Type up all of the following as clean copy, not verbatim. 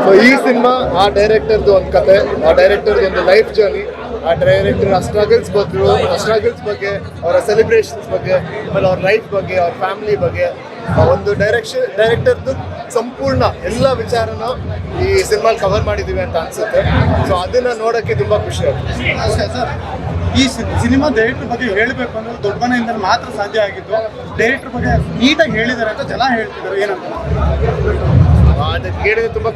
So ಈ cinema ಆ ಡೈರೆಕ್ಟರ್ದು ಒಂದು ಕತೆ, ಆ ಡೈರೆಕ್ಟರ್ದು ಒಂದು ಲೈಫ್ ಜರ್ನಿ, ಆ ಡೈರೆಕ್ಟರ್ ಆ ಸ್ಟ್ರಗಲ್ಸ್ ಬಗ್ಗೆ, ಅವರ ಸೆಲೆಬ್ರೇಷನ್ಸ್ ಬಗ್ಗೆ, ಆಮೇಲೆ ಅವ್ರ ಲೈಫ್ ಬಗ್ಗೆ, ಅವ್ರ ಫ್ಯಾಮಿಲಿ ಬಗ್ಗೆ, ಒಂದು ಡೈರೆಕ್ಟರ್ದು ಸಂಪೂರ್ಣ ಎಲ್ಲ ವಿಚಾರನ ಈ ಸಿನಿಮಾಲ್ ಕವರ್ ಮಾಡಿದ್ದೀವಿ ಅಂತ ಅನ್ಸುತ್ತೆ. ಸೊ ಅದನ್ನ ನೋಡೋಕ್ಕೆ ತುಂಬ ಖುಷಿ ಆಗುತ್ತೆ. ಸರ್, ಈ ಸಿನಿಮಾ ಡೈರೆಕ್ಟರ್ ಬಗ್ಗೆ ಹೇಳಬೇಕು ಅಂದ್ರೆ ದೊಡ್ಡ ಮನೆಯಿಂದ ಮಾತ್ರ ಸಾಧ್ಯ ಆಗಿದ್ದು. ಡೈರೆಕ್ಟರ್ ಬಗ್ಗೆ ನೀಟಾಗಿ ಹೇಳಿದ್ದಾರೆ ಅಂತ ಜನ ಹೇಳ್ತಿದ್ದಾರೆ, ಏನಂತ? ಅದಕ್ಕೆ ಕೇಳಿದ್ರೆ ತುಂಬ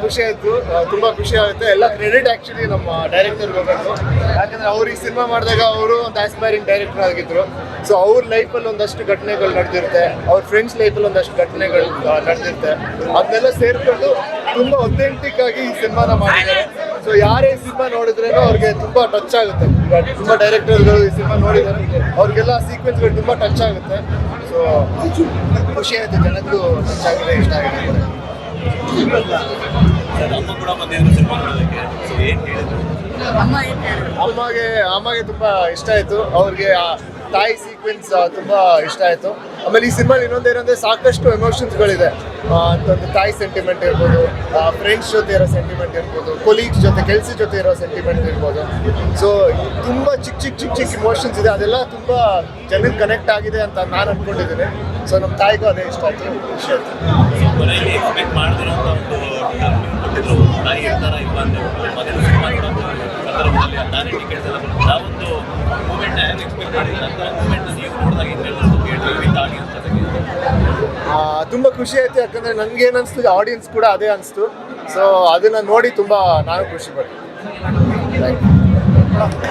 ಖುಷಿ ಆಗುತ್ತೆ. ಎಲ್ಲ ಕ್ರೆಡಿಟ್ ಆ್ಯಕ್ಚುಲಿ ನಮ್ಮ ಡೈರೆಕ್ಟರ್ಗೆ ಹೋಗಬೇಕು. ಯಾಕಂದರೆ ಅವ್ರು ಈ ಸಿನಿಮಾ ಮಾಡಿದಾಗ ಅವರು ಒಂದು ಆಸ್ಪೈರಿಂಗ್ ಡೈರೆಕ್ಟರ್ ಆಗಿದ್ರು. ಸೊ ಅವ್ರ ಲೈಫಲ್ಲಿ ಒಂದಷ್ಟು ಘಟನೆಗಳು ನಡೆದಿರುತ್ತೆ, ಅವ್ರ ಫ್ರೆಂಡ್ಸ್ ಲೈಫಲ್ಲಿ ಒಂದಷ್ಟು ಘಟನೆಗಳು ನಡೆದಿರುತ್ತೆ. ಅದನ್ನೆಲ್ಲ ಸೇರಿಕೊಂಡು ತುಂಬ ಒಥೆಂಟಿಕ್ ಆಗಿ ಈ ಸಿನಿಮಾನ ಮಾಡಿದ್ದಾರೆ. ಸೊ ಯಾರೇ ಈ ಸಿನಿಮಾ ನೋಡಿದ್ರೇನೋ ಅವ್ರಿಗೆ ತುಂಬ ಟಚ್ ಆಗುತ್ತೆ. ಈಗ ತುಂಬ ಡೈರೆಕ್ಟರ್ಗಳು ಈ ಸಿನಿಮಾ ನೋಡಿದ್ದಾರೆ, ಅವ್ರಿಗೆಲ್ಲ ಸೀಕ್ವೆನ್ಸ್ಗಳು ತುಂಬ ಟಚ್ ಆಗುತ್ತೆ. ಸೊ ಖುಷಿ ಆಯಿತು, ಜನಕ್ಕೂ ಟಚ್ ಆಗಿದೆ, ಇಷ್ಟ ಆಗಿದೆ. ಅಮ್ಮಗೆ ತುಂಬಾ ಇಷ್ಟ ಆಯ್ತು. ಅವ್ರಿಗೆ ಆ ತಾಯಿ ಸೀಕ್ವೆನ್ಸ್ ತುಂಬಾ ಇಷ್ಟ ಆಯ್ತು. ಆಮೇಲೆ ಈ ಸಿನಿಮಾ ಇನ್ನೊಂದೇನಂದ್ರೆ ಸಾಕಷ್ಟು ಎಮೋಷನ್ಸ್ಗಳಿದೆ. ಅಂತಂದು ತಾಯಿ ಸೆಂಟಿಮೆಂಟ್ ಇರ್ಬೋದು, ಫ್ರೆಂಡ್ಸ್ ಜೊತೆ ಇರೋ ಸೆಂಟಿಮೆಂಟ್ ಇರ್ಬೋದು, ಕೊಲೀಗ್ಸ್ ಜೊತೆ, ಕೆಲ್ಸ ಜೊತೆ ಇರೋ ಸೆಂಟಿಮೆಂಟ್ ಇರ್ಬೋದು. ಸೊ ತುಂಬ ಚಿಕ್ಕ ಇಮೋಷನ್ಸ್ ಇದೆ. ಅದೆಲ್ಲ ತುಂಬ ಜನಕ್ಕೆ ಕನೆಕ್ಟ್ ಆಗಿದೆ ಅಂತ ನಾನು ಅನ್ಕೊಂಡಿದ್ದೀನಿ. ಸೊ ನಮ್ಮ ತಾಯಿಗೂ ಅದೇ ಇಷ್ಟ ಆಯ್ತು, ಖುಷಿ ಆಯ್ತು. ತುಂಬ ಖುಷಿ ಆಯ್ತು, ಯಾಕಂದರೆ ನನಗೇನು ಅನಿಸ್ತು, ಆಡಿಯನ್ಸ್ ಕೂಡ ಅದೇ ಅನಿಸ್ತು. ಸೊ ಅದನ್ನು ನೋಡಿ ತುಂಬ ನಾನು ಖುಷಿ ಪಡ್ತೀನಿ. Thank you.